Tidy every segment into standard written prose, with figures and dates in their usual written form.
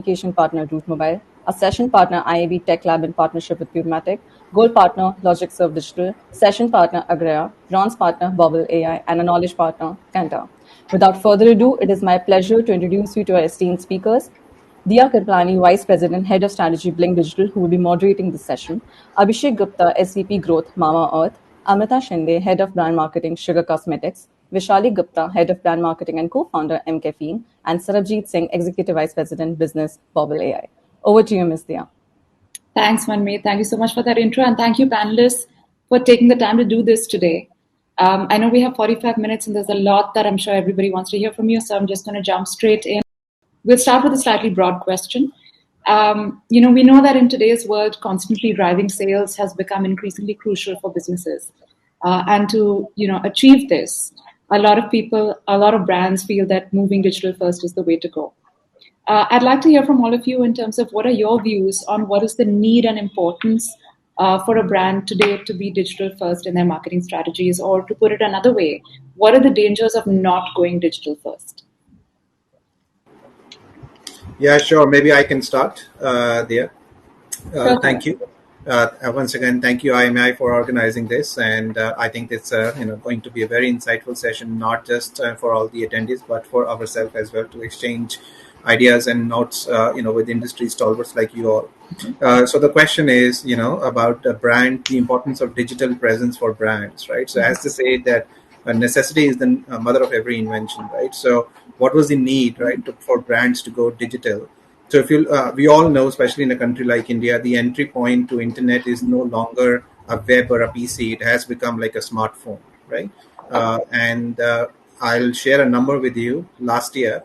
Communication partner Root Mobile, a session partner IAB Tech Lab in partnership with Pubmatic, gold partner Logic Serve Digital, session partner Agrea, bronze partner Bobble AI, and a knowledge partner Kanta. Without further ado, it is my pleasure to introduce you to our esteemed speakers. Diya Kirpalani, Vice President, Head of Strategy, Blink Digital, who will be moderating this session. Abhishek Gupta, SVP Growth, Mamaearth. Amrita Shinde, Head of Brand Marketing, Sugar Cosmetics. Vaishali Gupta, Head of Brand Marketing and co-founder, mCaffeine. And Sarabjeet Singh, Executive Vice President, Business, Bobble AI. Over to you, Ms. Diya. Thanks, Manmeet. Thank you so much for that intro. And thank you, panelists, for taking the time to do this today. I know we have 45 minutes and there's a lot that I'm sure everybody wants to hear from you. So I'm just going to jump straight in. We'll start with a slightly broad question. We know that in today's world, constantly driving sales has become increasingly crucial for businesses. And to achieve this, a lot of brands feel that moving digital first is the way to go. I'd like to hear from all of you in terms of what are your views on what is the need and importance for a brand today to be digital first in their marketing strategies, or to put it another way, what are the dangers of not going digital first? Yeah, sure. Maybe I can start there. Thank you. Once again, thank you, IMI, for organizing this. And I think it's going to be a very insightful session, not just for all the attendees, but for ourselves as well, to exchange ideas and notes, with industry stalwarts like you all. So the question is, about the brand, the importance of digital presence for brands, right? So as to say that necessity is the mother of every invention, right? So what was the need, right, for brands to go digital? So if we all know, especially in a country like India, the entry point to internet is no longer a web or a PC. It has become like a smartphone, right? And I'll share a number with you. Last year,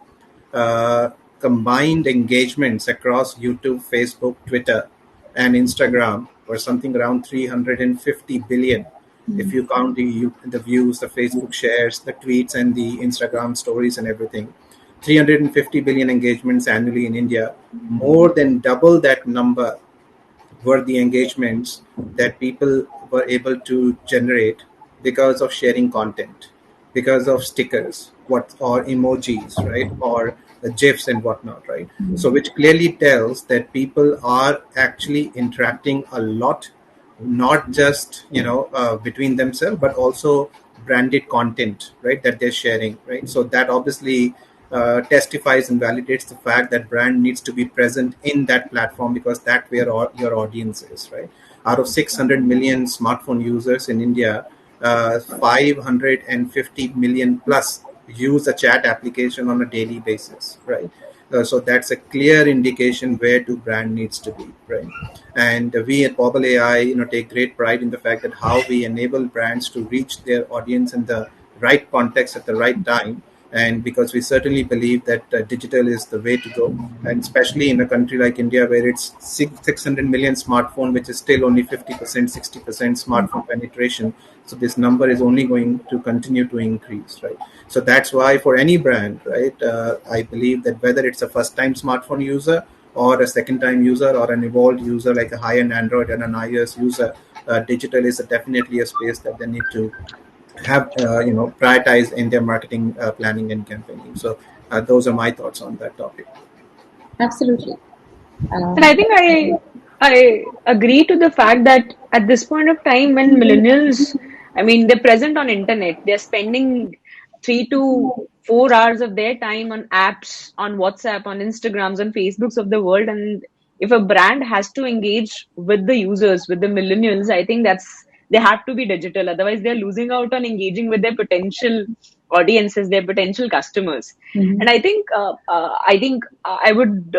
combined engagements across YouTube, Facebook, Twitter, and Instagram were something around 350 billion. If you count the views, the Facebook shares, the tweets, and the Instagram stories and everything. 350 billion engagements annually in India. More than double that number were the engagements that people were able to generate because of sharing content, because of stickers, or emojis, right, or the GIFs and whatnot, right? So which clearly tells that people are actually interacting a lot, not just between themselves, but also branded content, right, that they're sharing, right? So that obviously testifies and validates the fact that brand needs to be present in that platform, because that's where your audience is, right? Out of 600 million smartphone users in India, 550 million plus use a chat application on a daily basis, right? So that's a clear indication where the brand needs to be, right? And we at Bobble AI, take great pride in the fact that how we enable brands to reach their audience in the right context at the right time. And because we certainly believe that digital is the way to go, and especially in a country like India, where it's 600 million smartphone, which is still only 50%, 60% smartphone penetration. So this number is only going to continue to increase, right? So that's why for any brand, right, I believe that whether it's a first-time smartphone user or a second-time user or an evolved user like a high-end Android and an iOS user, digital is definitely a space that they need to have prioritized in their marketing planning and campaigning. So those are my thoughts on that topic. Absolutely. And I think I agree to the fact that at this point of time, when millennials, they're present on internet, they're spending 3 to 4 hours of their time on apps, on WhatsApp, on Instagrams, on Facebooks of the world. And if a brand has to engage with the users, with the millennials, I think they have to be digital. Otherwise, they're losing out on engaging with their potential audiences, their potential customers. Mm-hmm. And I think I would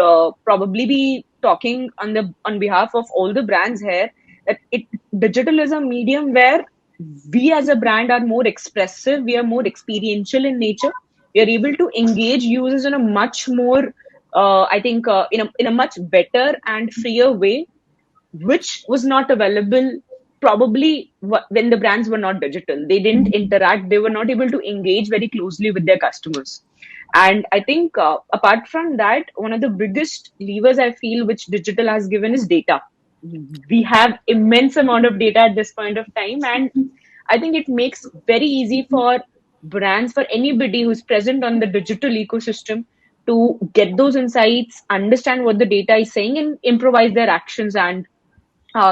probably be talking on behalf of all the brands here, that digital is a medium where we as a brand are more expressive, we are more experiential in nature. We are able to engage users in a much more, in a much better and freer way, which was not available probably when the brands were not digital. They didn't interact, they were not able to engage very closely with their customers. And I think apart from that, one of the biggest levers I feel which digital has given is data. We have immense amount of data at this point of time, and I think it makes very easy for brands, for anybody who's present on the digital ecosystem, to get those insights, understand what the data is saying, and improvise their actions and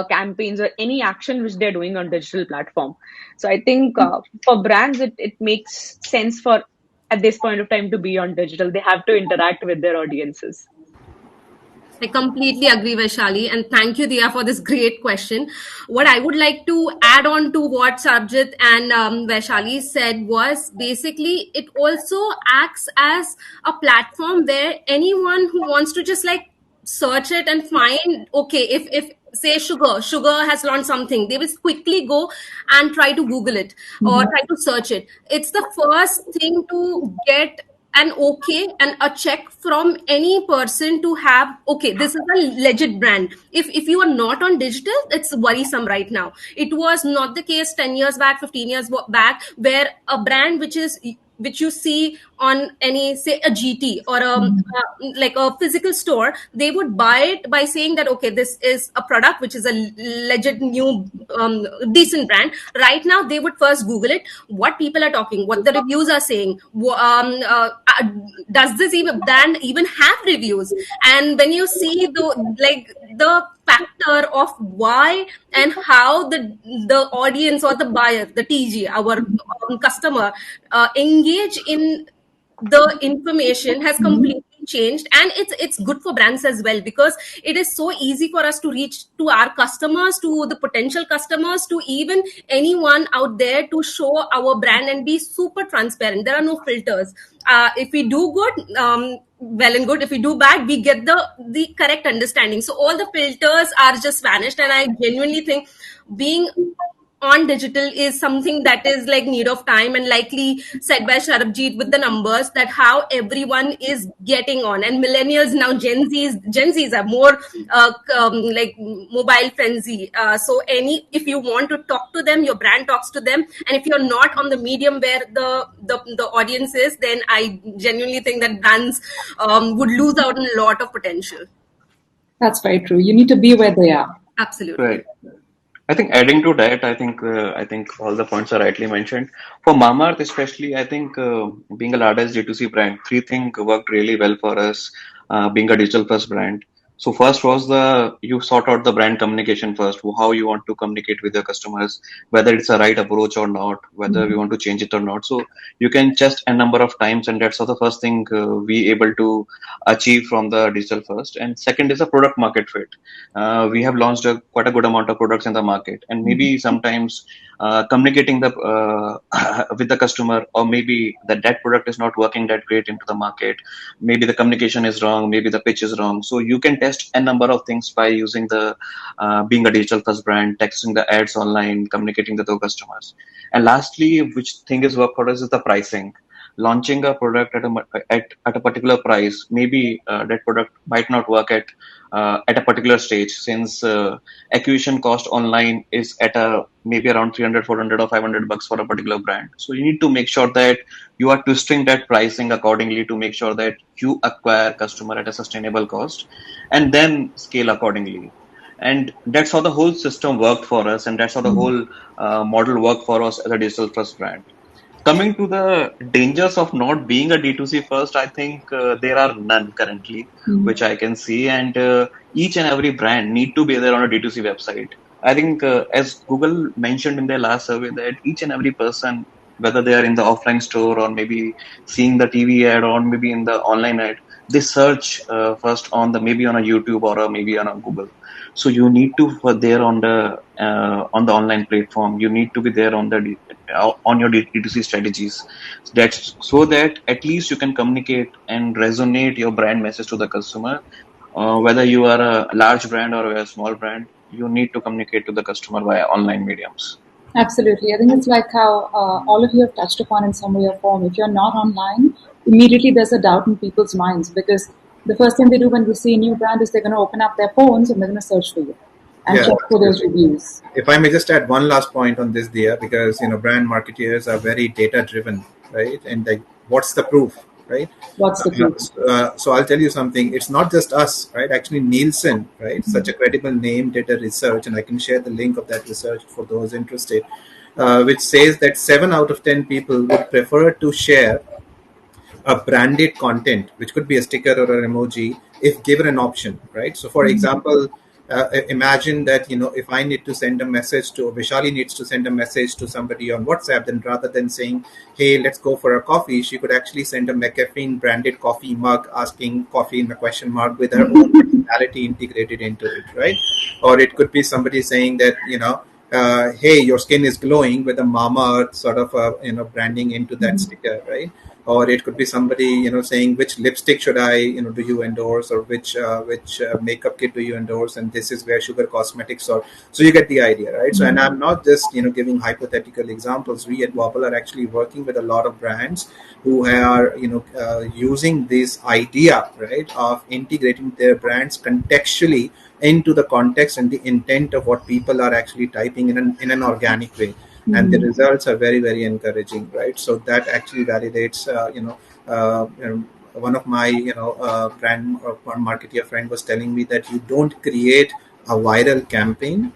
campaigns or any action which they're doing on digital platform. So I think for brands, it makes sense for at this point of time to be on digital. They have to interact with their audiences. I completely agree, Vaishali, and thank you, Dia, for this great question. What I would like to add on to what Sarabjeet and Vaishali said was basically it also acts as a platform where anyone who wants to just like search it and find, okay, if say sugar has launched something, they will quickly go and try to Google it or try to search it. It's the first thing to get an okay and a check from any person to have, okay, this is a legit brand. If you are not on digital, it's worrisome right now. It was not the case 10 years back, 15 years back, where a brand which you see on any, say, a GT or like a physical store, they would buy it by saying that, okay, this is a product which is a legit new decent brand. Right now they would first Google it, what people are talking, what the reviews are saying, does this even brand even have reviews? And when you see the factor of why and how the audience or the buyer, the TG, our customer, engage in the information has completely changed, and it's good for brands as well, because it is so easy for us to reach to our customers, to the potential customers, to even anyone out there, to show our brand and be super transparent. There are no filters. If we do good, well and good. If we do bad, we get the correct understanding. So all the filters are just vanished, and I genuinely think being on digital is something that is like need of time, and likely said by Sarabjeet with the numbers that how everyone is getting on. And millennials now, Gen Zs are more like mobile frenzy. So if you want to talk to them, your brand talks to them, and if you're not on the medium where the audience is, then I genuinely think that brands would lose out on a lot of potential. That's very true. You need to be where they are. Absolutely. Right. I think adding to that, I think all the points are rightly mentioned. For Mamaearth especially, I think being a largest D2C brand, three things worked really well for us, being a digital first brand. So first was you sort out the brand communication first, how you want to communicate with your customers, whether it's a right approach or not, whether we want to change it or not. So you can test a number of times, and that's the first thing we able to achieve from the digital first. And second is a product market fit. We have launched quite a good amount of products in the market, and maybe sometimes communicating with the customer, or maybe that product is not working that great into the market. Maybe the communication is wrong, maybe the pitch is wrong. So you can test a number of things by using being a digital first brand, texting the ads online, communicating with the customers. And lastly, which thing is work for us is the pricing. Launching a product at a particular price, maybe that product might not work at a particular stage, since acquisition cost online is at maybe around 300, 400 or $500 for a particular brand. So you need to make sure that you are twisting that pricing accordingly to make sure that you acquire customer at a sustainable cost, and then scale accordingly. And that's how the whole system worked for us, and that's how the whole model worked for us as a digital first brand. Coming to the dangers of not being a D2C first, I think there are none currently, which I can see. And each and every brand need to be there on a D2C website. I think as Google mentioned in their last survey, that each and every person, whether they are in the offline store or maybe seeing the TV ad or maybe in the online ad, they search first maybe on a YouTube or maybe on a Google. So you need to be there on the online platform. You need to be there on your D2C strategies. That's so that at least you can communicate and resonate your brand message to the customer. Whether you are a large brand or a small brand, you need to communicate to the customer via online mediums. Absolutely. I think it's like how all of you have touched upon in some way or form. If you're not online, immediately there's a doubt in people's minds, because the first thing they do when they see a new brand is they're going to open up their phones and they're going to search for you and check for those reviews. If I may just add one last point on this, Dia, because brand marketeers are very data driven, right? And like, what's the proof, right? What's the proof? So I'll tell you something. It's not just us, right? Actually, Nielsen, right? Such a credible name, did a research, and I can share the link of that research for those interested, which says that 7 out of 10 people would prefer to share a branded content, which could be a sticker or an emoji, if given an option, right? So, for example, imagine that, if I need to send a message to Vaishali needs to send a message to somebody on WhatsApp, then rather than saying, "Hey, let's go for a coffee," she could actually send a mCaffeine branded coffee mug asking coffee in a question mark with her own personality integrated into it, right? Or it could be somebody saying that, hey, your skin is glowing with a Mamaearth sort of branding into that sticker, right? Or it could be somebody saying, which lipstick should I do you endorse, or which makeup kit do you endorse, and this is where Sugar Cosmetics, or so you get the idea, right? So, and I'm not just giving hypothetical examples. We at Bobble are actually working with a lot of brands who are using this idea, right, of integrating their brands contextually into the context and the intent of what people are actually typing in an organic way, and the results are very, very encouraging, right? So that actually validates one of my brand or marketeer friend was telling me that you don't create a viral campaign,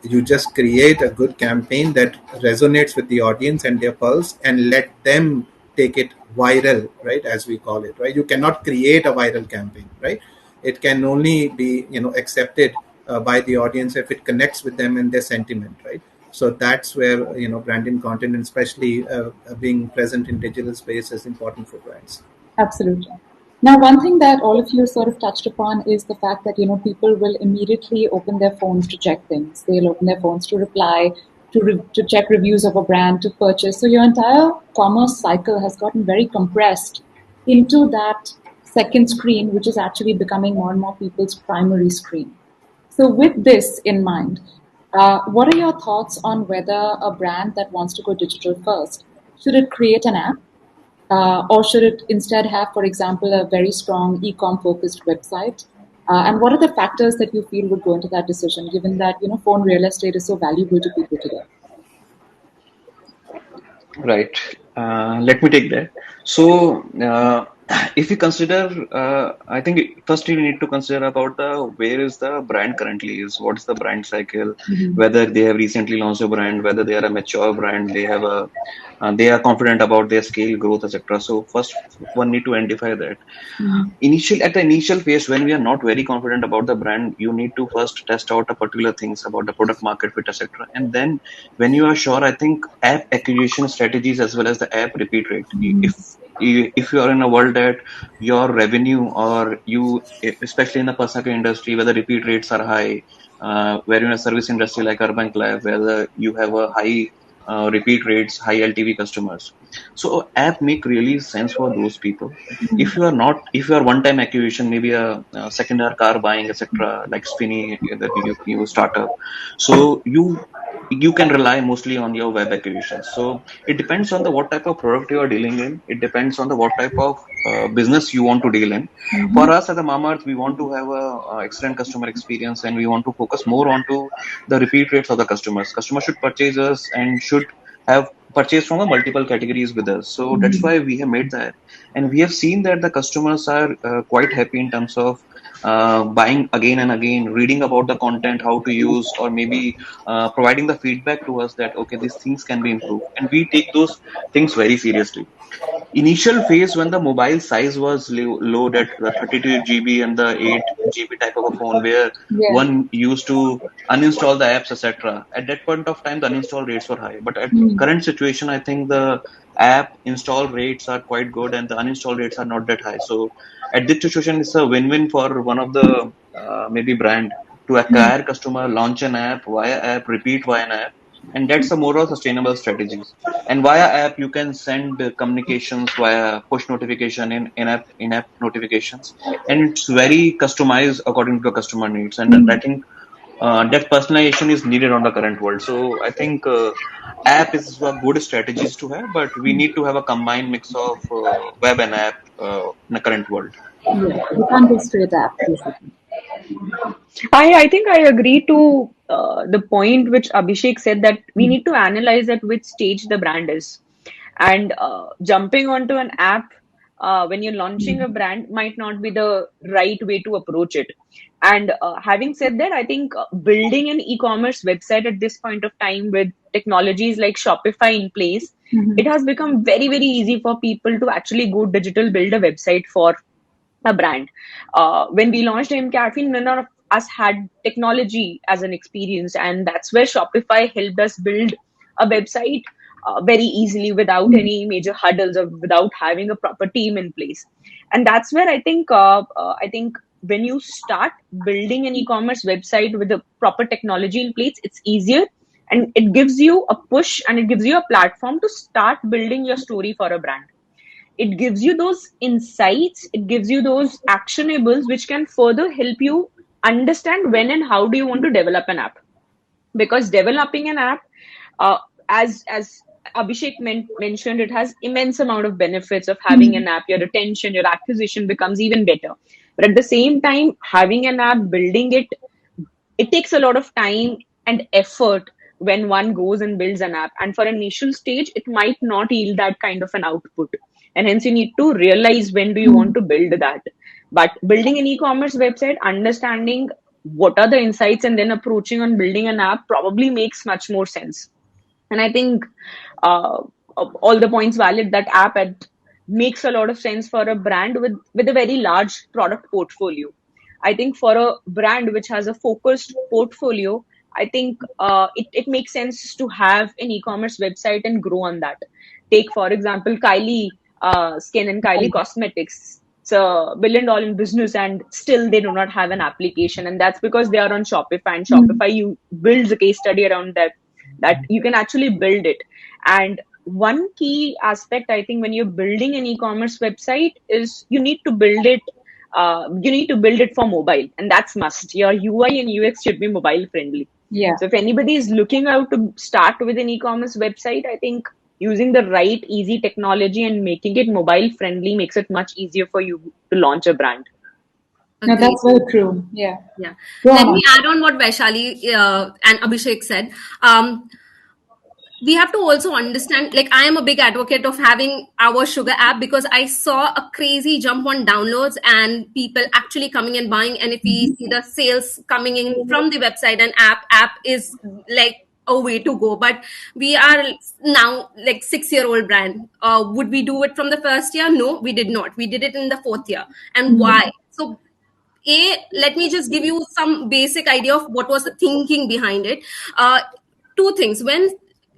you just create a good campaign that resonates with the audience and their pulse, and let them take it viral, right, as we call it, right? You cannot create a viral campaign, right? It can only be accepted by the audience if it connects with them and their sentiment, right? So that's where branding content, and especially being present in digital space, is important for brands. Absolutely. Now, one thing that all of you sort of touched upon is the fact that, people will immediately open their phones to check things. They'll open their phones to reply, to check reviews of a brand, to purchase. So your entire commerce cycle has gotten very compressed into that second screen, which is actually becoming more and more people's primary screen. So with this in mind, what are your thoughts on whether a brand that wants to go digital first, should it create an app? Or should it instead have, for example, a very strong e-com focused website? And what are the factors that you feel would go into that decision, given that phone real estate is so valuable to people today? Right. Let me take that. So, if you consider, I think first you need to consider about the where is the brand currently is, what is the brand cycle, whether they have recently launched a brand, whether they are a mature brand, they are confident about their scale, growth, etc. So first, one need to identify that. At the initial phase, when we are not very confident about the brand, you need to first test out a particular things about the product market fit, etc. And then when you are sure, I think app acquisition strategies as well as the app repeat rate. If you are in a world that your revenue, or you, especially in the personal care industry where the repeat rates are high, where in a service industry like Urban Club, where you have a high repeat rates, high LTV customers. So app make really sense for those people. If you are one time acquisition, maybe a second hand car buying, etc., like Spinny, that you startup, so you can rely mostly on your web acquisition. So it depends on the what type of product you are dealing in. It depends on the what type of business you want to deal in. For us at the Mamaearth, we want to have a excellent customer experience, and we want to focus more onto the repeat rates of the customers. Customers should purchase us and should have purchased from a multiple categories with us. So that's why we have made that, and we have seen that the customers are quite happy in terms of buying again and again, reading about the content, how to use, or maybe providing the feedback to us that okay, these things can be improved, and we take those things very seriously. Initial phase when the mobile size was low, that the 32 GB and the 8 GB type of a phone, where Yeah. one used to uninstall the apps, etc. At that point of time, the uninstall rates were high. But at current situation, I think the app install rates are quite good and the uninstall rates are not that high. So at this situation, it's a win-win for one of the maybe brand to acquire customer, launch an app, via app, repeat via an app, and that's a more of sustainable strategies. And via app, you can send communications via push notification, in-app notifications, and it's very customized according to the customer needs. And I think that personalization is needed on the current world. So I think app is a good strategies to have, but we need to have a combined mix of web and app in the current world. Yeah. You can't go straight app, basically. I think I agree to the point which Abhishek said, that we need to analyze at which stage the brand is. And jumping onto an app when you're launching a brand might not be the right way to approach it. And having said that, I think building an e-commerce website at this point of time with technologies like Shopify in place, it has become very, very easy for people to actually go digital, build a website for a brand. When we launched mCaffeine, none of us had technology as an experience, and that's where Shopify helped us build a website very easily without any major hurdles or without having a proper team in place. And that's where I think when you start building an e-commerce website with the proper technology in place, it's easier and it gives you a push and it gives you a platform to start building your story for a brand. It gives you those insights, it gives you those actionables which can further help you understand when and how do you want to develop an app. Because developing an app, uh, as Abhishek mentioned, it has immense amount of benefits of having an app. Your retention, your acquisition becomes even better. But at the same time, having an app, building it, it takes a lot of time and effort when one goes and builds an app. And for an initial stage, it might not yield that kind of an output. And hence, you need to realize when do you want to build that. But building an e-commerce website, understanding what are the insights, and then approaching on building an app probably makes much more sense. And I think uh, all the points valid, that app makes a lot of sense for a brand with a very large product portfolio. I think for a brand which has a focused portfolio, I think it makes sense to have an e-commerce website and grow on that. Take, for example, Kylie Skin and Kylie Cosmetics. It's a billion-dollar in business, and still they do not have an application, and that's because they are on Shopify. And Shopify, you builds a case study around that you can actually build it. And one key aspect, I think, when you're building an e-commerce website is you need to build it. You need to build it for mobile, and that's must. Your UI and UX should be mobile friendly. Yeah. So if anybody is looking out to start with an e-commerce website, I think using the right easy technology and making it mobile friendly makes it much easier for you to launch a brand. No, that's very true. Yeah. Yeah. Go Let on. me add on what Vaishali and Abhishek said. We have to also understand, like, I am a big advocate of having our sugar app because I saw a crazy jump on downloads and people actually coming and buying. And if we see the sales coming in from the website and app is like a way to go. But we are now like 6-year-old brand. Would we do it from the first year? No, we did not. We did it in the 4th year. And why? So let me just give you some basic idea of what was the thinking behind it. Two things. When,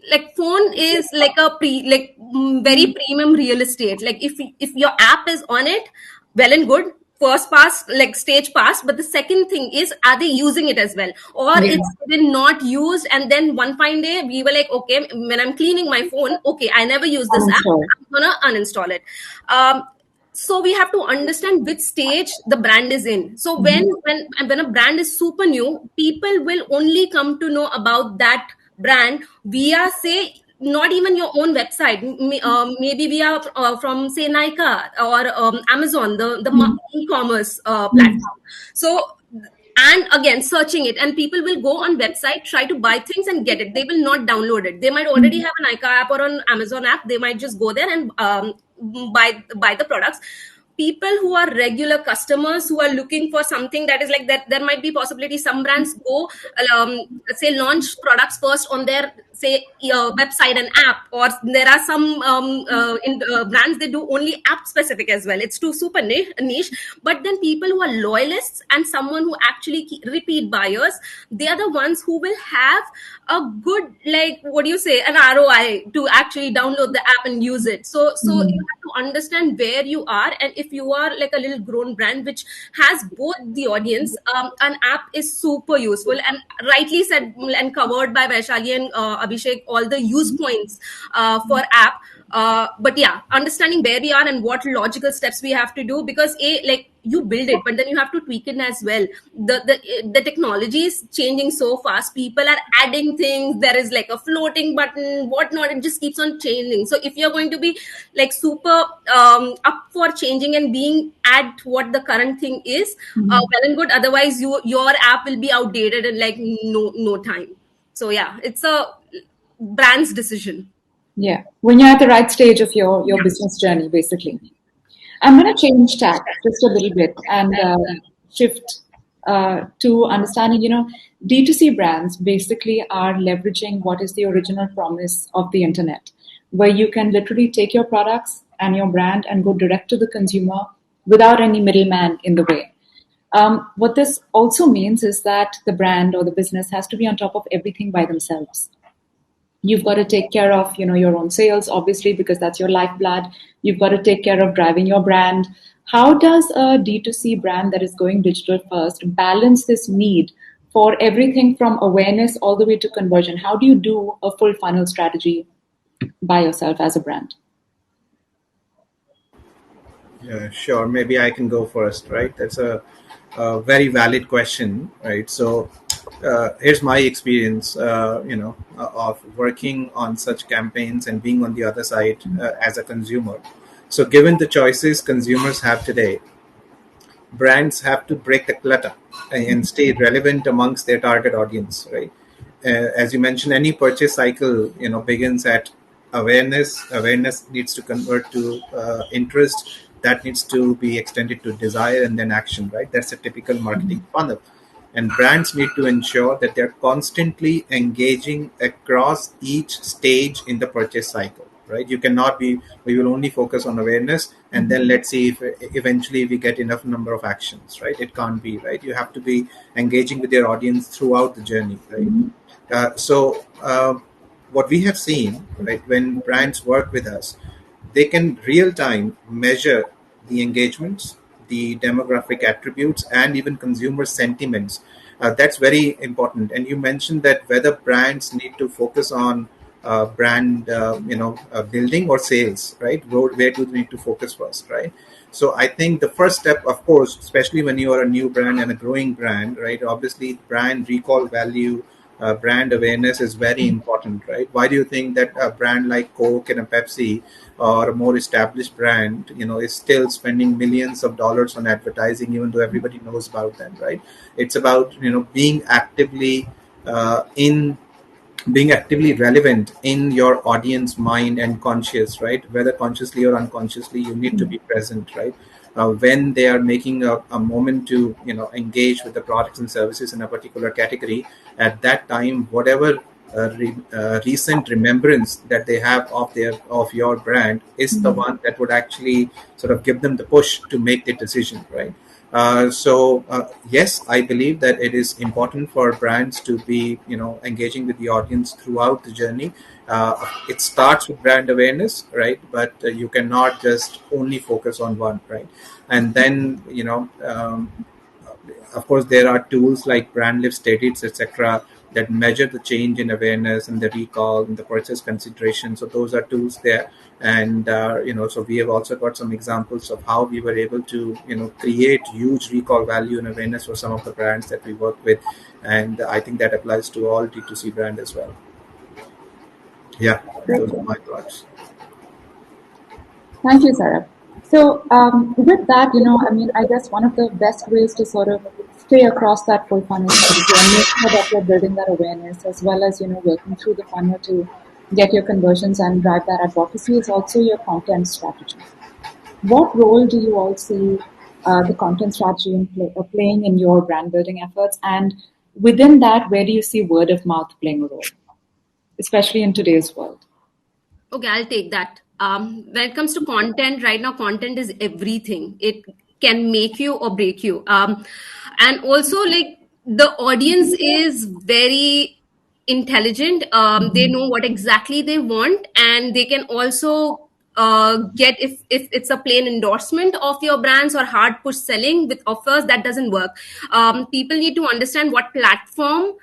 like, phone is like a very premium real estate. Like, if your app is on it, well and good, first pass, like stage pass. But the second thing is, are they using it as well, or it's been not used? And then one fine day we were like, okay, when I'm cleaning my phone, okay, I never use this app, I'm gonna uninstall it. So we have to understand which stage the brand is in. So when a brand is super new, people will only come to know about that brand via, say, not even your own website. Maybe we are from, say, Nika or Amazon, the e-commerce platform. So, and again, searching it, and people will go on website, try to buy things and get it. They will not download it. They might already have an Nika app or an Amazon app. They might just go there and buy the products. People who are regular customers who are looking for something that is like that, there might be possibility some brands go say launch products first on their, say, website and app, or there are some brands they do only app specific as well. It's too super niche. But then people who are loyalists and someone who actually repeat buyers, they are the ones who will have a good, like, what do you say, an ROI to actually download the app and use it. So you have to understand where you are, and if you are like a little grown brand which has both the audience, an app is super useful, and rightly said and covered by Vaishali and Abhishek all the use points for app. But yeah, understanding where we are and what logical steps we have to do, because like, you build it, but then you have to tweak it as well. The technology is changing so fast. People are adding things. There is like a floating button, whatnot. It just keeps on changing. So if you're going to be like super up for changing and being at what the current thing is, well and good. Otherwise, your app will be outdated in like no time. So yeah, it's a brand's decision. Yeah, when you're at the right stage of your business journey, basically. I'm going to change tack just a little bit and shift to understanding, D2C brands basically are leveraging what is the original promise of the internet, where you can literally take your products and your brand and go direct to the consumer without any middleman in the way. What this also means is that the brand or the business has to be on top of everything by themselves. You've got to take care of your own sales, obviously, because that's your lifeblood. You've got to take care of driving your brand. How does a D2C brand that is going digital first balance this need for everything from awareness all the way to conversion? How do you do a full funnel strategy by yourself as a brand? Yeah, sure. Maybe I can go first, right? That's a very valid question, right? So, here's my experience, of working on such campaigns and being on the other side as a consumer. So, given the choices consumers have today, brands have to break the clutter and stay relevant amongst their target audience, right? As you mentioned, any purchase cycle begins at awareness needs to convert to interest, that needs to be extended to desire, and then action, right? That's a typical marketing funnel. And brands need to ensure that they're constantly engaging across each stage in the purchase cycle, right? You cannot be, we will only focus on awareness and then let's see if eventually we get enough number of actions, right? It can't be, right? You have to be engaging with your audience throughout the journey, right? What we have seen, right, when brands work with us, they can real time measure the engagements, the demographic attributes, and even consumer sentiments. That's very important. And you mentioned that whether brands need to focus on brand, building or sales, right? Where do they need to focus first, right? So I think the first step, of course, especially when you are a new brand and a growing brand, right? Obviously, brand recall value, brand awareness is very important, right? Why do you think that a brand like Coke and a Pepsi or a more established brand, is still spending millions of dollars on advertising, even though everybody knows about them, right? It's about being actively in being actively relevant in your audience mind and conscious, right? Whether consciously or unconsciously, you need to be present, right? When they are making a moment to engage with the products and services in a particular category, at that time, whatever recent remembrance that they have of your brand is the one that would actually sort of give them the push to make the decision, right? Yes, I believe that it is important for brands to be, engaging with the audience throughout the journey. It starts with brand awareness, right? But you cannot just only focus on one, right? And then, of course, there are tools like brand lift studies, etc., that measure the change in awareness and the recall and the purchase consideration. So those are tools there, and so we have also got some examples of how we were able to create huge recall value and awareness for some of the brands that we work with, and I think that applies to all D2C brand as well. Yeah, those are my thoughts. Thank you, Sarah. So with that, I guess one of the best ways to sort of stay across that full funnel strategy and make sure that you're building that awareness as well as, working through the funnel to get your conversions and drive that advocacy is also your content strategy. What role do you all see the content strategy playing in your brand building efforts? And within that, where do you see word of mouth playing a role, especially in today's world? Okay, I'll take that. When it comes to content, right now, content is everything. It can make you or break you. And also, like, the audience is very intelligent. They know what exactly they want, and they can also get, if it's a plain endorsement of your brands or hard push selling with offers, that doesn't work. People need to understand what platform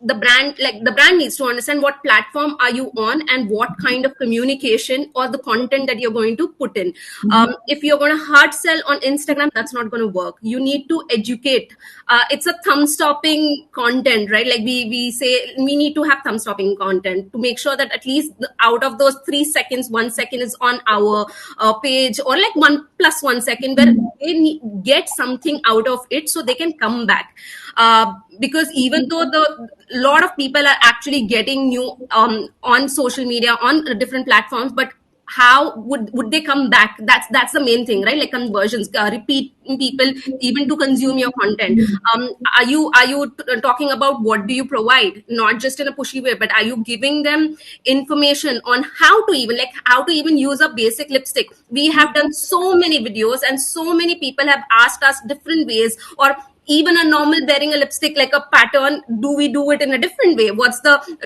the brand needs to understand what platform are you on and what kind of communication or the content that you're going to put in. If you're going to hard sell on Instagram, that's not going to work. You need to educate. It's a thumb stopping content, right? Like we say, we need to have thumb stopping content to make sure that at least out of those 3 seconds, 1 second is on our page, or like 1 + 1 second where they get something out of it so they can come back. Because even though a lot of people are actually getting new on social media, on different platforms, but how would they come back? That's the main thing, right? Like conversions, repeat people even to consume your content. Are you talking about what do you provide, not just in a pushy way, but are you giving them information on how to even use a basic lipstick? We have done so many videos, and so many people have asked us different ways, or even a normal wearing a lipstick, like a pattern, do we do it in a different way?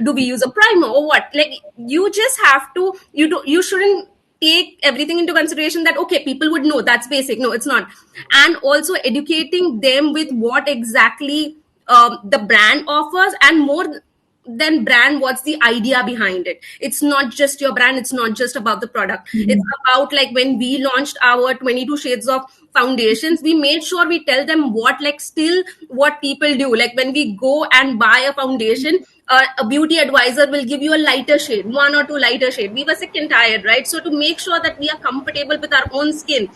Do we use a primer or what? Like, you just have to, you shouldn't take everything into consideration that okay, people would know that's basic. No, it's not. And also educating them with what exactly the brand offers, and more than brand, what's the idea behind it. It's not just your brand, it's not just about the product. It's about, like, when we launched our 22 shades of foundations, we made sure we tell them what, like, still what people do. Like, when we go and buy a foundation, a beauty advisor will give you a lighter shade, one or two lighter shade. We were sick and tired, right? So to make sure that we are comfortable with our own skin,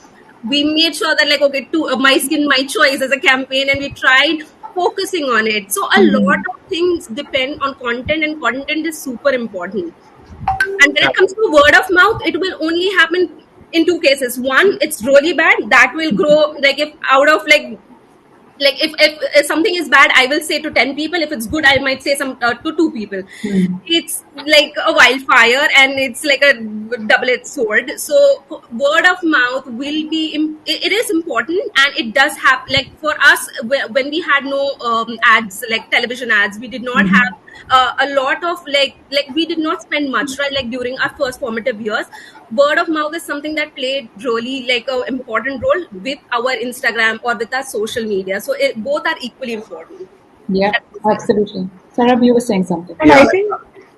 we made sure that, like, okay, my skin, my choice as a campaign, and we tried focusing on it. So a lot of things depend on content, and content is super important. And when it comes to word of mouth, it will only happen in two cases. One, it's really bad, that will grow, like, if out of like if something is bad, I will say to 10 people. If it's good, I might say to 2 people. It's like a wildfire, and it's like a double-edged sword. So word of mouth will be it is important, and it does have, like, for us, when we had no ads, like television ads, we did not have a lot of like we did not spend much, right? Like, during our first formative years, word of mouth is something that played really, like, an important role with our Instagram or with our social media. So both are equally important. Yeah, absolutely. Sarab, you were saying something. And I think,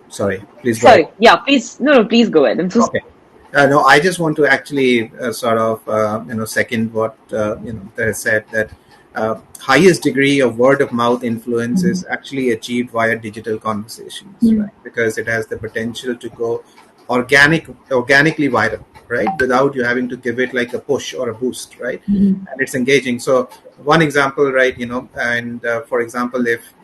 Sorry, please go sorry, ahead. yeah, please, no, please go ahead. I'm so Okay. No, I just want to actually sort of second what they said, that highest degree of word of mouth influence is actually achieved via digital conversations, right? Because it has the potential to go organically viral, right? Without you having to give it like a push or a boost, right? And it's engaging. So one example, right? And for example, if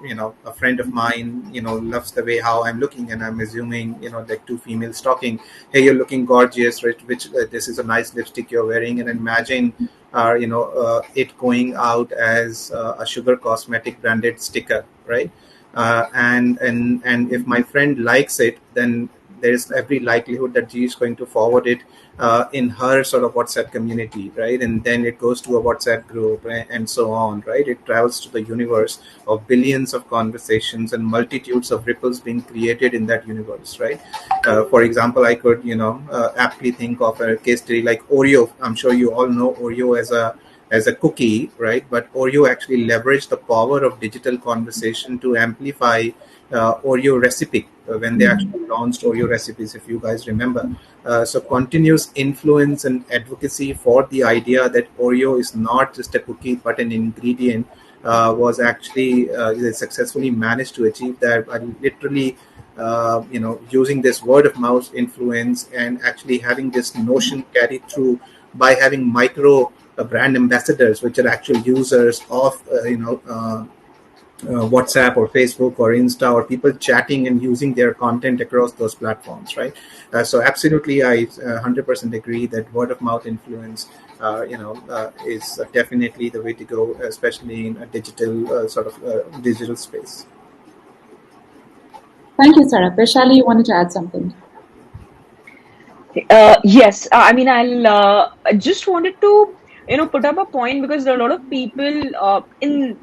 a friend of mine loves the way how I'm looking, and I'm assuming like two females talking, hey, you're looking gorgeous, right? Which this is a nice lipstick you're wearing, and imagine it going out as a Sugar Cosmetic branded sticker, right? And if my friend likes it, then there's every likelihood that she is going to forward it in her sort of WhatsApp community, right? And then it goes to a WhatsApp group, right? And so on, right? It travels to the universe of billions of conversations and multitudes of ripples being created in that universe, right? For example, I could, aptly think of a case study like Oreo. I'm sure you all know Oreo as a cookie, right? But Oreo actually leveraged the power of digital conversation to amplify Oreo recipe when they actually launched Oreo recipes, if you guys remember. So continuous influence and advocacy for the idea that Oreo is not just a cookie but an ingredient was actually they successfully managed to achieve that by literally using this word of mouth influence and actually having this notion carried through by having micro brand ambassadors, which are actual users of WhatsApp or Facebook or Insta, or people chatting and using their content across those platforms, right? So absolutely, I 100% agree that word of mouth influence, is definitely the way to go, especially in a digital digital space. Thank you, Sarab. Vaishali, you wanted to add something? Yes, I mean, I just wanted to put up a point, because there are a lot of people in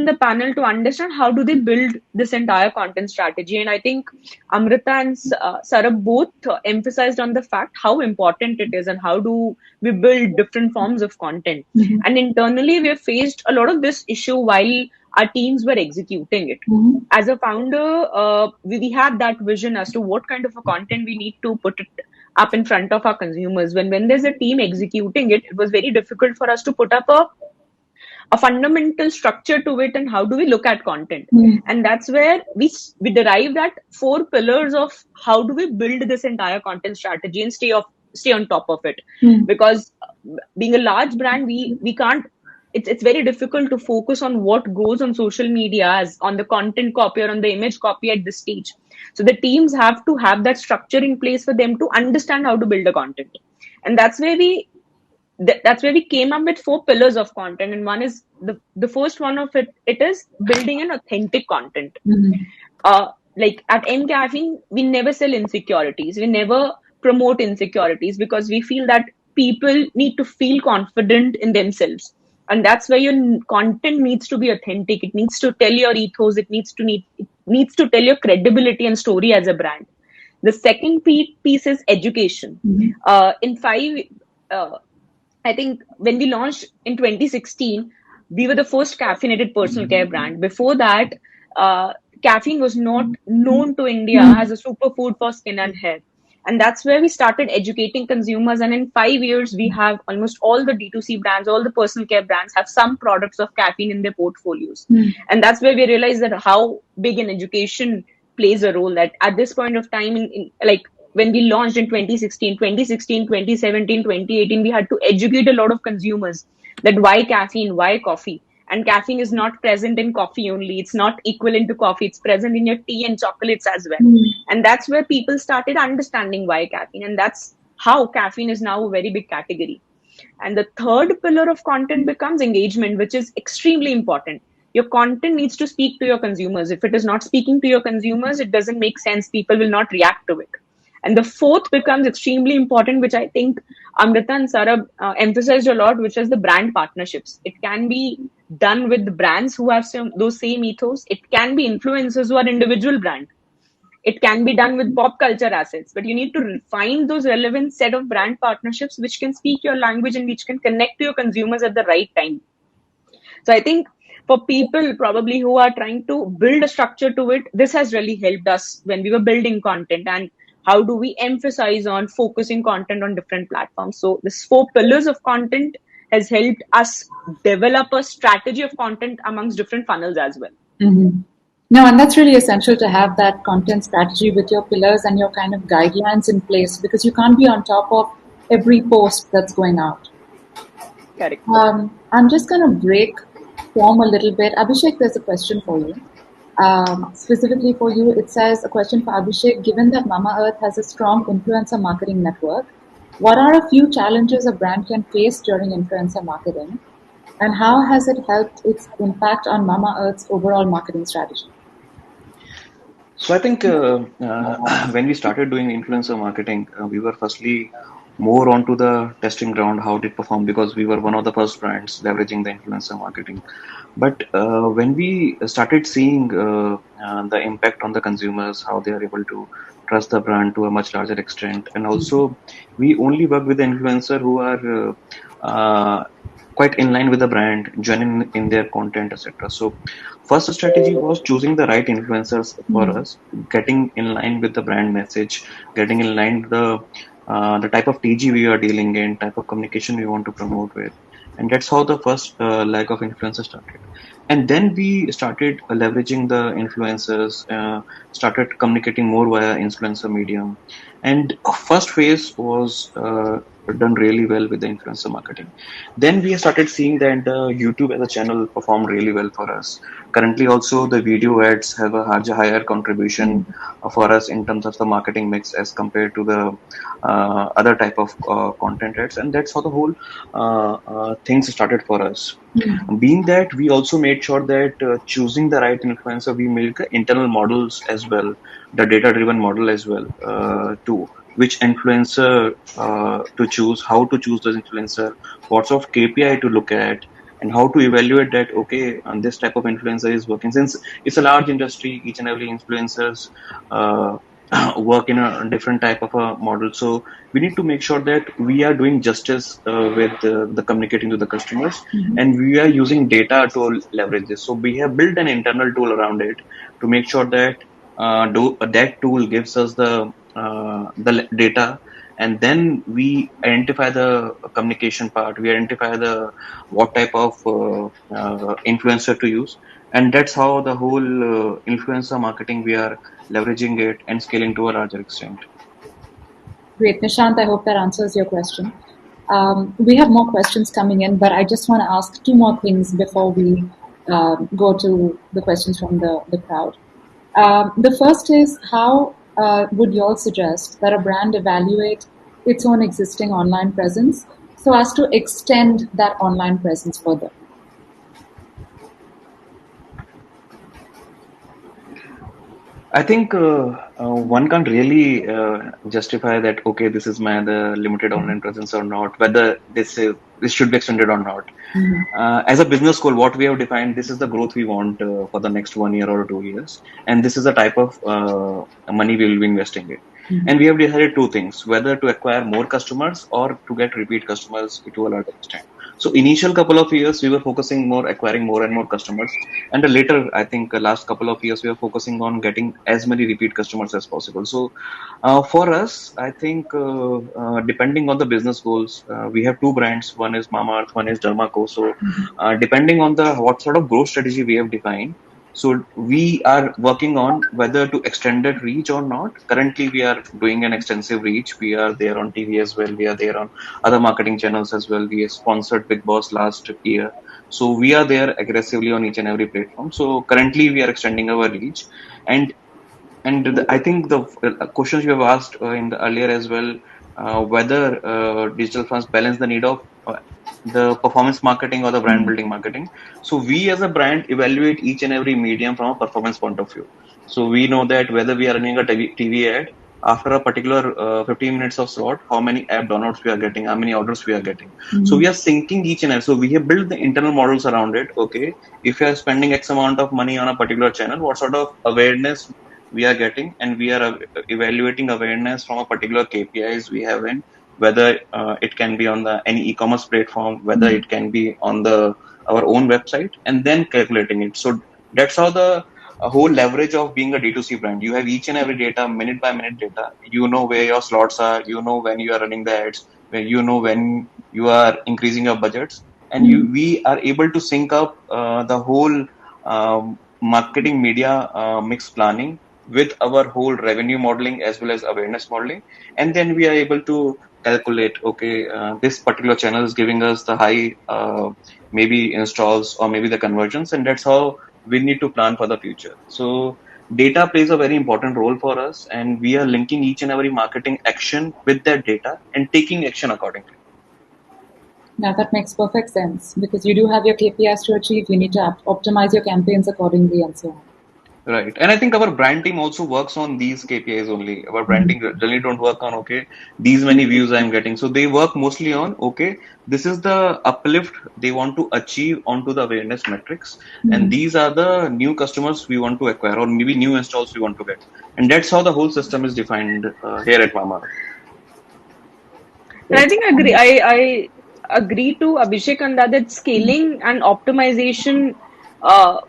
the panel to understand how do they build this entire content strategy. And I think Amrita and Sarab both emphasized on the fact how important it is and how do we build different forms of content. And internally, we have faced a lot of this issue while our teams were executing it. As a founder, we had that vision as to what kind of a content we need to put it up in front of our consumers. When there's a team executing it, it was very difficult for us to put up a fundamental structure to it, and how do we look at content. And that's where we derived at 4 pillars of how do we build this entire content strategy and stay on top of it. Because being a large brand, we can't, it's very difficult to focus on what goes on social media as on the content copy or on the image copy at this stage. So the teams have to have that structure in place for them to understand how to build a content. And that's where we came up with 4 pillars of content. And one is the first one of it is building an authentic content. Like at mCaffeine, we never sell insecurities. We never promote insecurities, because we feel that people need to feel confident in themselves. And that's where your content needs to be authentic. It needs to tell your ethos. It needs to tell your credibility and story as a brand. The second piece is education. In I think when we launched in 2016, we were the first caffeinated personal care brand. Before that, caffeine was not known to India as a superfood for skin and hair. And that's where we started educating consumers. And in 5 years, we have almost all the D2C brands, all the personal care brands have some products of caffeine in their portfolios. And that's where we realized that how big an education plays a role. That at this point of time, like when we launched in 2016, 2017, 2018, we had to educate a lot of consumers that why caffeine, why coffee. And caffeine is not present in coffee only. It's not equivalent to coffee. It's present in your tea and chocolates as well. And that's where people started understanding why caffeine. And that's how caffeine is now a very big category. And the third pillar of content becomes engagement, which is extremely important. Your content needs to speak to your consumers. If it is not speaking to your consumers, it doesn't make sense. People will not react to it. And the fourth becomes extremely important, which I think Amrita and Sarab emphasized a lot, which is the brand partnerships. It can be done with brands who have those same ethos. It can be influencers who are individual brand. It can be done with pop culture assets, but you need to find those relevant set of brand partnerships which can speak your language and which can connect to your consumers at the right time. So I think for people probably who are trying to build a structure to it, this has really helped us when we were building content. And how do we emphasize on focusing content on different platforms? So this 4 pillars of content has helped us develop a strategy of content amongst different funnels as well. No, and that's really essential to have that content strategy with your pillars and your kind of guidelines in place, because you can't be on top of every post that's going out. Correct. I'm just going to break form a little bit. Abhishek, there's a question for you. Specifically for you, it says, a question for Abhishek: given that Mamaearth has a strong influencer marketing network, what are a few challenges a brand can face during influencer marketing, and how has it helped its impact on Mamaearth's overall marketing strategy? So I think when we started doing influencer marketing, we were firstly more onto the testing ground, how it performed, because we were one of the first brands leveraging the influencer marketing. But when we started seeing the impact on the consumers, how they are able to trust the brand to a much larger extent, and also we only work with the influencer who are quite in line with the brand, genuine in their content, etc. So first strategy was choosing the right influencers for us, getting in line with the brand message, getting in line with the type of TG we are dealing in, type of communication we want to promote with. And that's how the first leg of influencer started. And then we started leveraging the influencers, started communicating more via influencer medium. And first phase was done really well with the influencer marketing. Then we started seeing that YouTube as a channel performed really well for us. Currently also the video ads have a higher contribution for us in terms of the marketing mix as compared to the other type of content ads, and that's how the whole things started for us. Being that, we also made sure that choosing the right influencer, we make internal models as well, the data driven model as well, to which influencer to choose, how to choose those influencer, what sort of KPI to look at, and how to evaluate that, okay, this type of influencer is working. Since it's a large industry, each and every influencers work in a different type of a model. So we need to make sure that we are doing justice with the communicating to the customers, and we are using data to leverage this. So we have built an internal tool around it to make sure that that tool gives us the data, and then we identify the communication part, we identify the what type of influencer to use, and that's how the whole influencer marketing, we are leveraging it and scaling to a larger extent. Great. Nishant, I hope that answers your question. We have more questions coming in, but I just want to ask 2 more things before we go to the questions from the crowd. The first is how would you all suggest that a brand evaluate its own existing online presence so as to extend that online presence further? I think one can't really justify that. Okay, this is my the limited online presence or not. Whether this should be extended or not. As a business goal, what we have defined, this is the growth we want for the next 1 year or 2 years, and this is the type of money we will be investing in. And we have decided two things: whether to acquire more customers or to get repeat customers to a large extent. So initial couple of years, we were focusing more, acquiring more and more customers. And the later, I think, last couple of years, we are focusing on getting as many repeat customers as possible. So for us, I think, depending on the business goals, we have two brands. One is Mamaearth, one is Dermaco. So depending on the what sort of growth strategy we have defined, so we are working on whether to extend that reach or not. Currently, we are doing an extensive reach. We are there on TV as well. We are there on other marketing channels as well. We have sponsored Big Boss last year. So we are there aggressively on each and every platform. So currently, we are extending our reach. And I think the questions you have asked in the earlier as well, whether digital firms balance the need of the performance marketing or the brand building marketing. So we as a brand evaluate each and every medium from a performance point of view. So we know that whether we are running a TV ad, after a particular 15 minutes of slot, how many app downloads we are getting, how many orders we are getting. So we are syncing each and every. So we have built the internal models around it. Okay, if you are spending X amount of money on a particular channel, what sort of awareness we are getting, and we are evaluating awareness from a particular KPIs we have in, whether it can be on the any e-commerce platform, whether it can be on the our own website, and then calculating it. So that's how the whole leverage of being a D2C brand. You have each and every data, minute by minute data. You know where your slots are. You know when you are running the ads. Where you know when you are increasing your budgets, and we are able to sync up the whole marketing media mix planning with our whole revenue modeling as well as awareness modeling. And then we are able to calculate, okay, this particular channel is giving us the high maybe installs or maybe the conversions, and that's how we need to plan for the future. So data plays a very important role for us, and we are linking each and every marketing action with that data and taking action accordingly. Now that makes perfect sense because you do have your KPIs to achieve. You need to optimize your campaigns accordingly and so on. Right. And I think our brand team also works on these KPIs only. Our branding really don't work on, okay, these many views I'm getting. So they work mostly on, okay, this is the uplift they want to achieve onto the awareness metrics. And these are the new customers we want to acquire or maybe new installs we want to get. And that's how the whole system is defined here at Mamaearth. And I think I agree to Abhishek on that scaling and optimization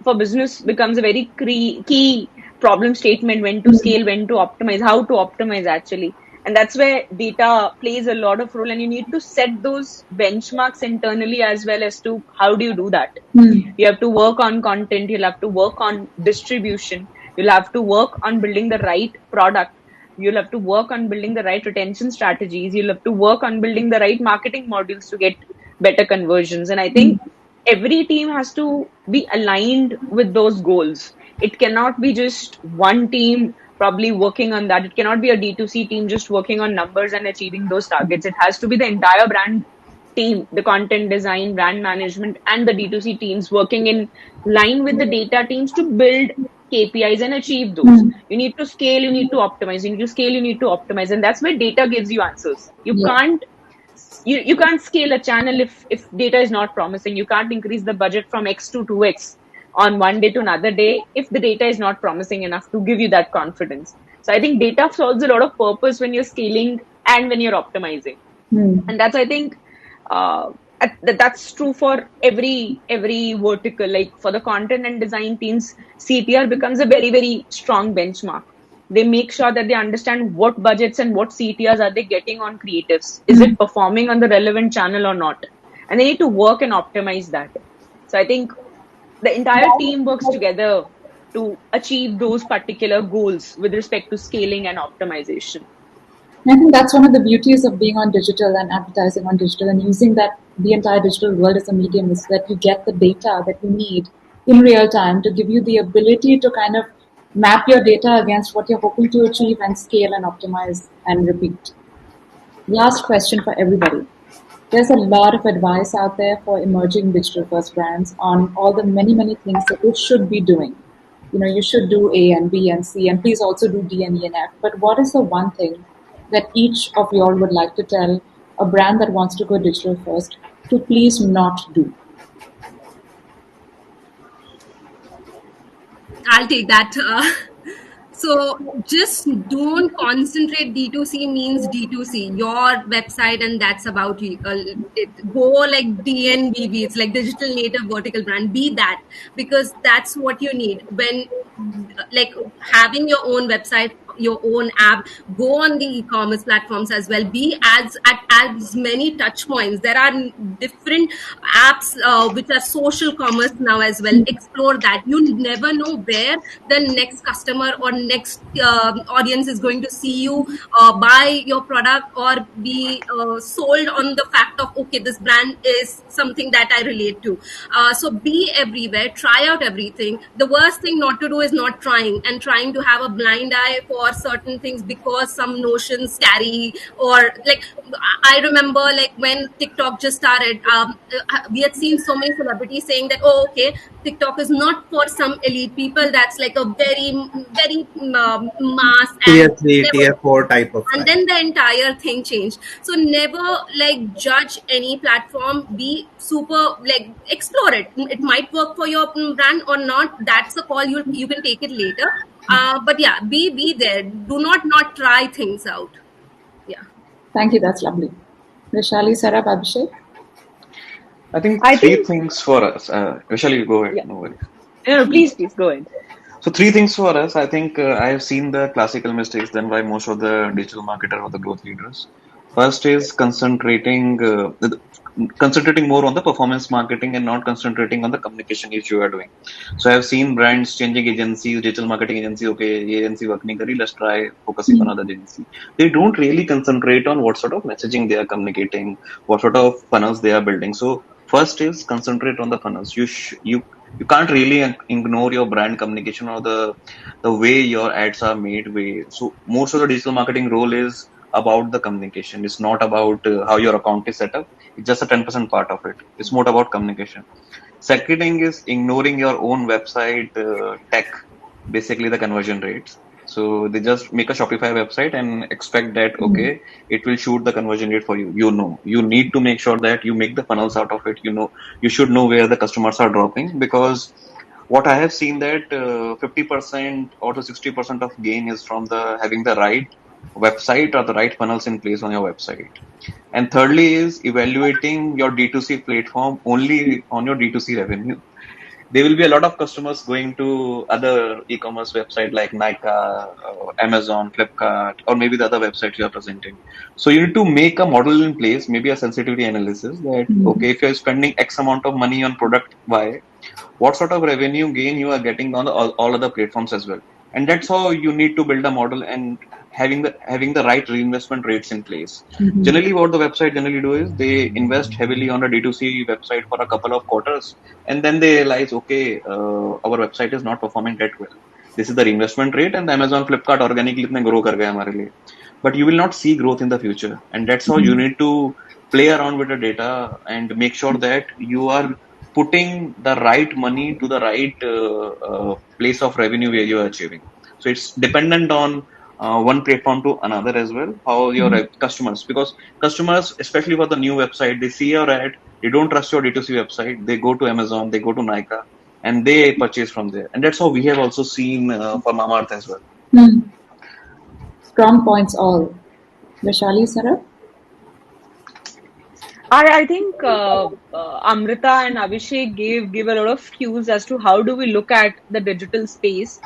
for business becomes a very key problem statement: when to scale, when to optimize, how to optimize actually. And that's where data plays a lot of role, and you need to set those benchmarks internally as well as to how do you do that. You have to work on content, you'll have to work on distribution, you'll have to work on building the right product, you'll have to work on building the right retention strategies, you'll have to work on building the right marketing modules to get better conversions. And I think every team has to be aligned with those goals. It cannot be just one team probably working on that. It cannot be a D2C team just working on numbers and achieving those targets. It has to be the entire brand team, the content design, brand management, and the D2C teams working in line with the data teams to build KPIs and achieve those. You need to scale, you need to optimize, you need to scale, you need to optimize. And that's where data gives you answers. You can't scale a channel if data is not promising. You can't increase the budget from X to 2X on one day to another day if the data is not promising enough to give you that confidence. So I think data solves a lot of purpose when you're scaling and when you're optimizing. And that's, I think, that's true for every vertical. Like for the content and design teams, CTR becomes a very, very strong benchmark. They make sure that they understand what budgets and what CTRs are they getting on creatives. Is it performing on the relevant channel or not? And they need to work and optimize that. So I think the entire team works together to achieve those particular goals with respect to scaling and optimization. I think that's one of the beauties of being on digital and advertising on digital and using that the entire digital world as a medium is that you get the data that you need in real time to give you the ability to kind of Map your data against what you're hoping to achieve and scale and optimize and repeat. Last question for everybody. There's a lot of advice out there for emerging digital first brands on all the many, many things that you should be doing. You should do A and B and C, and please also do D and E and F. But what is the one thing that each of you all would like to tell a brand that wants to go digital first to please not do? I'll take that. So just don't concentrate. D2C means D2C, your website, and that's about it. Go like DNVB, it's like digital native vertical brand. Be that, because that's what you need when like having your own website, your own app. Go on the e-commerce platforms as well. Be at as many touch points. There are different apps which are social commerce now as well. Explore that. You never know where the next customer or next audience is going to see you, buy your product, or be sold on the fact of, okay, this brand is something that I relate to. So be everywhere, try out everything. The worst thing not to do is not trying, and trying to have a blind eye for certain things because some notions carry, or like I remember like when TikTok just started, we had seen so many celebrities saying that, oh, okay, TikTok is not for some elite people. That's like a very mass, Tier and 3, never. tier 4 type of And guy. then the entire thing changed. So never like judge any platform. Be super, like explore it. It might work for your brand or not. That's a call you can take it later. But yeah, be there. Do not try things out. Yeah. Thank you. That's lovely. Vaishali, Sarab, Abhishek? I think I three think, things for us. Vishal, you go ahead. yeah. No worries. No, please go ahead. So three things for us. I think I have seen the classical mistakes done by most of the digital marketer or the growth leaders. First is concentrating more on the performance marketing and not concentrating on the communication which you are doing. So I have seen brands changing agencies, digital marketing agency. Okay, ये agency work नहीं करी. Let's try focusing on other agency. They don't really concentrate on what sort of messaging they are communicating, what sort of funnels they are building. So first is concentrate on the funnels. You can't really ignore your brand communication or the way your ads are made. So most of the digital marketing role is about the communication. It's not about how your account is set up. It's just a 10% part of it. It's more about communication. Second thing is ignoring your own website tech, basically the conversion rates. So they just make a Shopify website and expect that, okay, it will shoot the conversion rate for you. You need to make sure that you make the funnels out of it. You should know where the customers are dropping, because what I have seen that 50% or to 60% of gain is from the having the right website or the right funnels in place on your website. And thirdly is evaluating your D2C platform only on your D2C revenue. There will be a lot of customers going to other e-commerce website like Nykaa, Amazon, Flipkart, or maybe the other websites you are presenting. So you need to make a model in place, maybe a sensitivity analysis that, okay, if you're spending X amount of money on product Y, what sort of revenue gain you are getting on all other platforms as well. And that's how you need to build a model, and having the right reinvestment rates in place. Generally, what the website generally do is they invest heavily on a D2C website for a couple of quarters, and then they realize, okay, our website is not performing that well. This is the reinvestment rate, and the Amazon, Flipkart organically itne grow kar gaye hamare liye. But you will not see growth in the future, and that's how you need to play around with the data and make sure that you are putting the right money to the right place of revenue where you are achieving. So it's dependent on one platform to another as well, how your customers, because customers, especially for the new website, they see your ad, they don't trust your D2C website, they go to Amazon, they go to Nykaa, and they purchase from there. And that's how we have also seen for Mamaearth as well. Strong points all. Vaishali, Sarab? I think Amrita and Abhishek give a lot of cues as to how do we look at the digital space.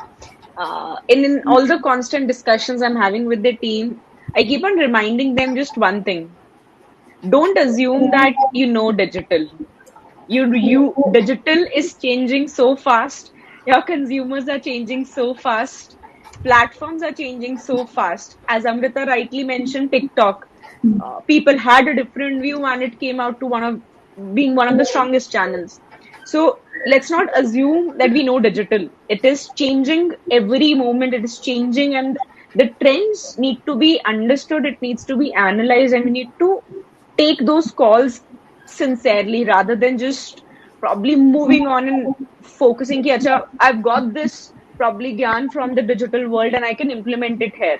In all the constant discussions I'm having with the team, I keep on reminding them just one thing: don't assume that you know digital. You digital is changing so fast. Your consumers are changing so fast. Platforms are changing so fast. As Amrita rightly mentioned, TikTok. People had a different view and it came out to being one of the strongest channels. So let's not assume that we know digital. It is changing every moment. It is changing, and the trends need to be understood. It needs to be analyzed, and we need to take those calls sincerely rather than just probably moving on and focusing ki, acha, I've got this probably gyan from the digital world and I can implement it here.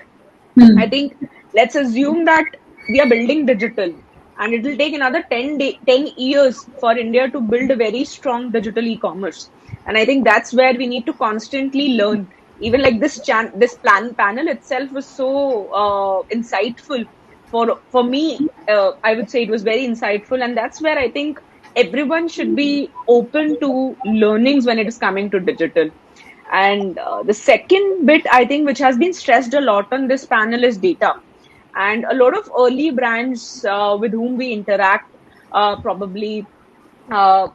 I think let's assume that we are building digital and it will take another 10 years for India to build a very strong digital e-commerce. And I think that's where we need to constantly learn. Even like this panel itself was so insightful for me. I would say it was very insightful, and that's where I think everyone should be open to learnings when it is coming to digital. And the second bit, I think, which has been stressed a lot on this panel is data. And a lot of early brands with whom we interact probably uh,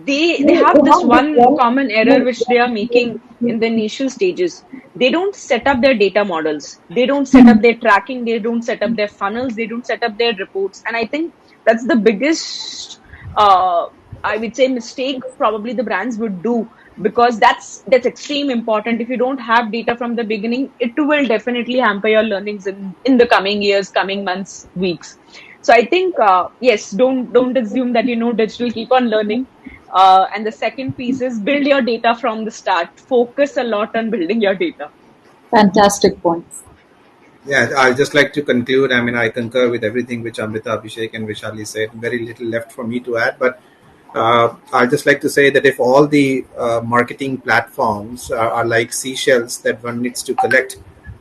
they have this one common error which they are making in the initial stages. They don't set up their data models. They don't set up their tracking. They don't set up their funnels. They don't set up their reports. And I think that's the biggest, I would say, mistake probably the brands would do, because that's extreme important. If you don't have data from the beginning, it will definitely hamper your learnings in the coming years, coming months, weeks. So I think yes, don't assume that you know digital. Keep on learning. And the second piece is build your data from the start. Focus a lot on building your data. Fantastic points. Yeah, I'd just like to conclude. I mean, I concur with everything which Amrita, Abhishek, and Vaishali said. Very little left for me to add, but I'd just like to say that if all the marketing platforms are like seashells that one needs to collect,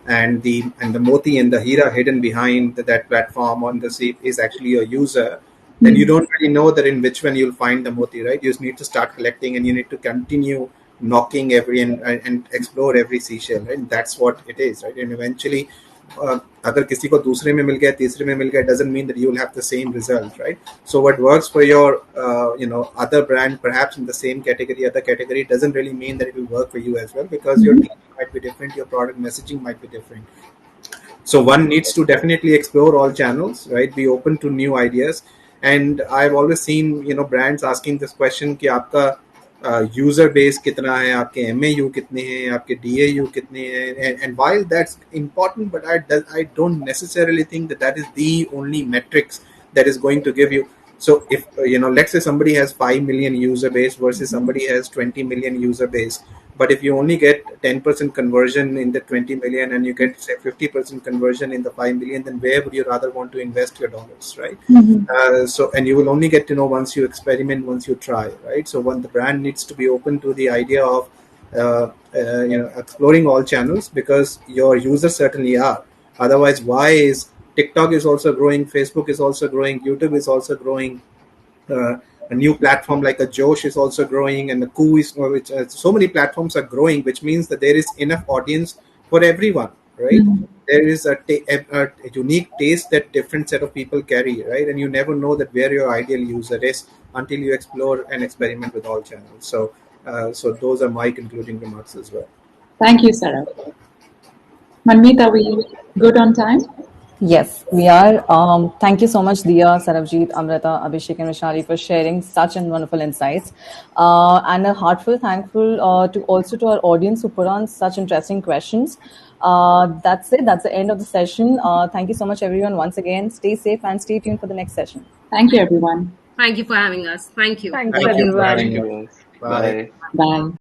and the moti and the hira hidden behind that platform on the sea is actually a user, then you don't really know that in which one you'll find the moti, right? You just need to start collecting, and you need to continue knocking every and explore every seashell, right? And that's what it is, right? And eventually अगर किसी को दूसरे में मिल गया तीसरे में मिल गया doesn't mean that you will have the same result, right? So what works for your other brand perhaps in the same category, other category, doesn't really mean that it will work for you as well, because your team might be different, your product messaging might be different. So one needs to definitely explore all channels, right? Be open to new ideas. And I've always seen brands asking this question कि आपका user base कितना है, आपके MAU कितने हैं, आपके DAU कितने हैं, and while that's important, but I don't necessarily think that is the only metrics that is going to give you. So if let's say somebody has 5 million user base versus somebody has 20 million user base, but if you only get 10% conversion in the 20 million and you get say 50% conversion in the 5 million, then where would you rather want to invest your dollars, right? So and you will only get to know once you experiment, once you try, right? So the brand needs to be open to the idea of exploring all channels, because your users certainly are. Otherwise, why is TikTok is also growing, Facebook is also growing, YouTube is also growing, a new platform like a Josh is also growing, and the Koo is, which so many platforms are growing, which means that there is enough audience for everyone, right? There is a unique taste that different set of people carry, right? And you never know that where your ideal user is until you explore and experiment with all channels. So those are my concluding remarks as well. Thank you, Sarah. Manmeet, are we good on time? Yes, we are. Thank you so much, Diya, Sarabjeet, Amrita, Abhishek, and Vaishali for sharing such and wonderful insights. And a heartfelt thankful to our audience who put on such interesting questions. That's it. That's the end of the session. Thank you so much, everyone. Once again, stay safe and stay tuned for the next session. Thank you, everyone. Thank you for having us. Thank you. Thanks, Thank you for everyone. having Thank us. you guys. Bye. Bye.